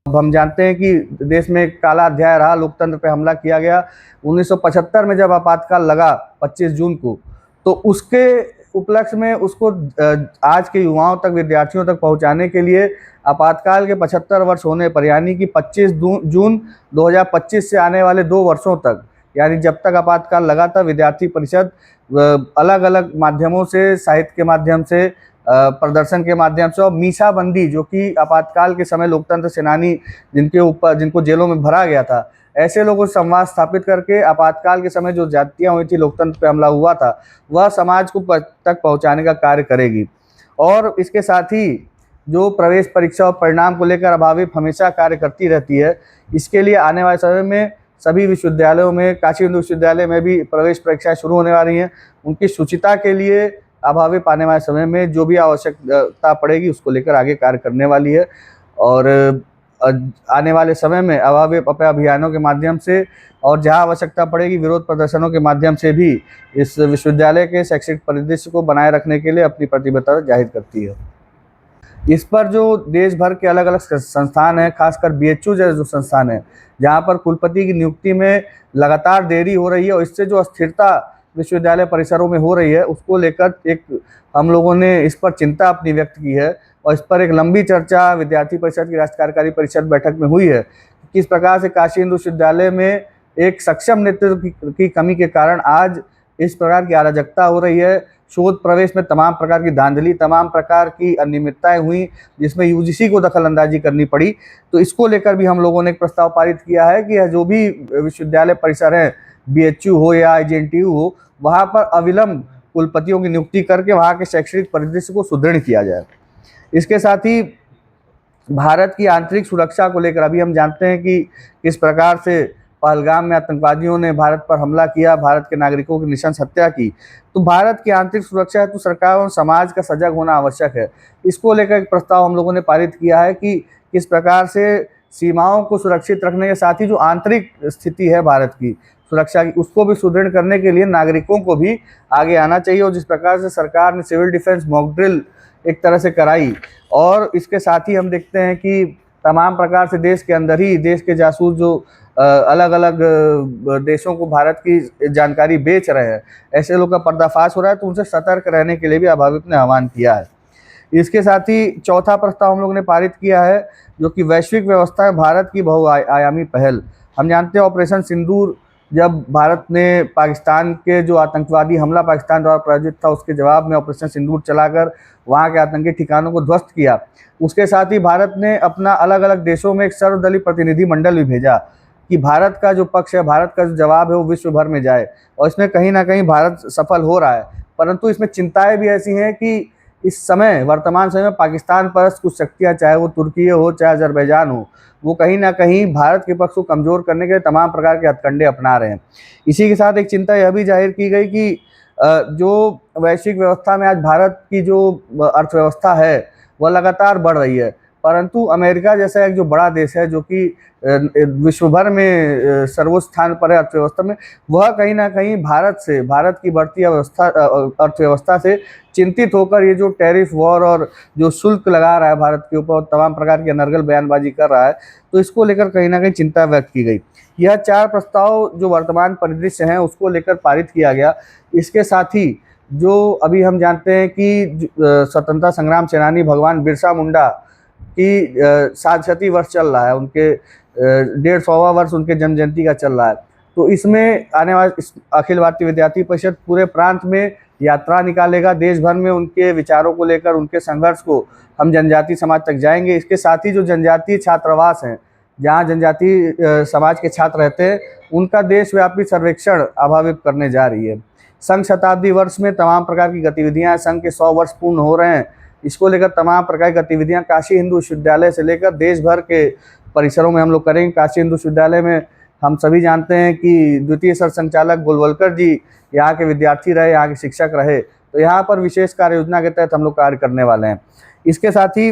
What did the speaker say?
अब हम जानते हैं कि देश में एक काला अध्याय रहा, लोकतंत्र पे हमला किया गया 1975 में जब आपातकाल लगा 25 जून को, तो उसके उपलक्ष्य में उसको आज के युवाओं तक, विद्यार्थियों तक पहुंचाने के लिए आपातकाल के 75 वर्ष होने पर, यानी कि 25 जून 2025 से आने वाले 2 वर्षों तक, यानी जब तक आपातकाल लगा था, विद्यार्थी परिषद अलग अलग माध्यमों से, साहित्य के माध्यम से, प्रदर्शन के माध्यम से, और मीसाबंदी जो कि आपातकाल के समय लोकतंत्र सेनानी जिनको जेलों में भरा गया था, ऐसे लोगों से संवाद स्थापित करके आपातकाल के समय जो ज्यादतियां हुई थी, लोकतंत्र पे हमला हुआ था, वह समाज को तक पहुंचाने का कार्य करेगी। और इसके साथ ही जो प्रवेश परीक्षा और परिणाम को लेकर अभाविप हमेशा कार्य करती रहती है, इसके लिए आने वाले समय में सभी विश्वविद्यालयों में, काशी हिंदू विश्वविद्यालय में भी प्रवेश परीक्षाएं शुरू होने वाली हैं। उनकी शुचिता के लिए अभाविप आने वाले समय में जो भी आवश्यकता पड़ेगी उसको लेकर आगे कार्य करने वाली है। और आने वाले समय में अभाविप अपने अभियानों के माध्यम से और जहां आवश्यकता पड़ेगी विरोध प्रदर्शनों के माध्यम से भी इस विश्वविद्यालय के शैक्षिक परिदृश्य को बनाए रखने के लिए अपनी प्रतिबद्धता जाहिर करती है। इस पर जो देश भर के अलग अलग संस्थान हैं, खासकर बीएचयू जैसे जो संस्थान है, जहाँ पर कुलपति की नियुक्ति में लगातार देरी हो रही है और इससे जो अस्थिरता विश्वविद्यालय परिसरों में हो रही है, उसको लेकर एक हम लोगों ने इस पर चिंता अपनी व्यक्त की है। और इस पर एक लंबी चर्चा विद्यार्थी परिषद की राष्ट्रीय कार्यकारी परिषद बैठक में हुई है। किस प्रकार से काशी हिंदू विश्वविद्यालय में एक सक्षम नेतृत्व की कमी के कारण आज इस प्रकार की अराजकता हो रही है। शोध प्रवेश में तमाम प्रकार की धांधली, तमाम प्रकार की अनियमितताएं हुई, जिसमें यूजीसी को दखल अंदाजी करनी पड़ी। तो इसको लेकर भी हम लोगों ने एक प्रस्ताव पारित किया है कि जो भी विश्वविद्यालय परिसर हैं, बीएचयू हो या आईजीएनटीयू हो, वहाँ पर अविलंब कुलपतियों की नियुक्ति करके वहाँ के शैक्षणिक परिदृश्य को सुदृढ़ किया जाए। इसके साथ ही भारत की आंतरिक सुरक्षा को लेकर अभी हम जानते हैं कि किस प्रकार से पहलगाम में आतंकवादियों ने भारत पर हमला किया, भारत के नागरिकों की नृशंस हत्या की। तो भारत की आंतरिक सुरक्षा है तो सरकार और समाज का सजग होना आवश्यक है। इसको लेकर एक प्रस्ताव हम लोगों ने पारित किया है कि किस प्रकार से सीमाओं को सुरक्षित रखने के साथ ही जो आंतरिक स्थिति है भारत की सुरक्षा की, उसको भी सुदृढ़ करने के लिए नागरिकों को भी आगे आना चाहिए। और जिस प्रकार से सरकार ने सिविल डिफेंस मॉक ड्रिल एक तरह से कराई, और इसके साथ ही हम देखते हैं कि तमाम प्रकार से देश के अंदर ही देश के जासूस जो अलग अलग देशों को भारत की जानकारी बेच रहे हैं, ऐसे लोग का पर्दाफाश हो रहा है, तो उनसे सतर्क रहने के लिए भी अभाविप ने आह्वान किया है। इसके साथ ही चौथा प्रस्ताव हम लोग ने पारित किया है, जो कि वैश्विक व्यवस्था में भारत की बहुआयामी पहल। हम जानते हैं ऑपरेशन सिंदूर, जब भारत ने पाकिस्तान के जो आतंकवादी हमला पाकिस्तान द्वारा प्रायोजित था, उसके जवाब में ऑपरेशन सिंदूर चलाकर वहाँ के आतंकी ठिकानों को ध्वस्त किया। उसके साथ ही भारत ने अपना अलग अलग देशों में एक सर्वदलीय प्रतिनिधि मंडल भी भेजा कि भारत का जो पक्ष है, भारत का जो जवाब है वो विश्व भर में जाए। और इसमें कहीं ना कहीं भारत सफल हो रहा है, परंतु इसमें चिंताएं भी ऐसी हैं कि इस समय वर्तमान समय में पाकिस्तान पर कुछ शक्तियाँ, चाहे वो तुर्की हो चाहे अजरबैजान हो, वो कहीं ना कहीं भारत के पक्ष को कमज़ोर करने के तमाम प्रकार के हथकंडे अपना रहे हैं। इसी के साथ एक चिंता यह भी जाहिर की गई कि जो वैश्विक व्यवस्था में आज भारत की जो अर्थव्यवस्था है वह लगातार बढ़ रही है, परंतु अमेरिका जैसा एक जो बड़ा देश है जो कि विश्व भर में सर्वोच्च स्थान पर है अर्थव्यवस्था में, वह कहीं ना कहीं भारत की बढ़ती अर्थव्यवस्था से चिंतित होकर ये जो टैरिफ वॉर और जो शुल्क लगा रहा है भारत के ऊपर, तमाम प्रकार की अनर्गल बयानबाजी कर रहा है, तो इसको लेकर कहीं ना कहीं चिंता व्यक्त की गई। यह 4 प्रस्ताव जो वर्तमान परिदृश्य हैं उसको लेकर पारित किया गया। इसके साथ ही जो अभी हम जानते हैं कि स्वतंत्रता संग्राम सेनानी भगवान बिरसा मुंडा की 60वीं वर्ष चल रहा है, उनके 150वां वर्ष उनके जन्म जयंती का चल रहा है। तो इसमें आने वाले अखिल भारतीय विद्यार्थी परिषद पूरे प्रांत में यात्रा निकालेगा, देश भर में उनके विचारों को लेकर, उनके संघर्ष को हम जनजातीय समाज तक जाएंगे। इसके साथ ही जो जनजातीय छात्रावास हैं, जहाँ जनजातीय समाज के छात्र रहते हैं, उनका देशव्यापी सर्वेक्षण अभाविप करने जा रही है। संघ शताब्दी वर्ष में तमाम प्रकार की गतिविधियाँ, संघ के 100 वर्ष पूर्ण हो रहे हैं, इसको लेकर तमाम प्रकार की गतिविधियाँ काशी हिंदू विश्वविद्यालय से लेकर देश भर के परिसरों में हम लोग करेंगे। काशी हिंदू विश्वविद्यालय में हम सभी जानते हैं कि द्वितीय सर संचालक गोलवलकर जी यहाँ के विद्यार्थी रहे, यहाँ के शिक्षक रहे, तो यहाँ पर विशेष कार्य योजना के तहत हम लोग कार्य करने वाले हैं। इसके साथ ही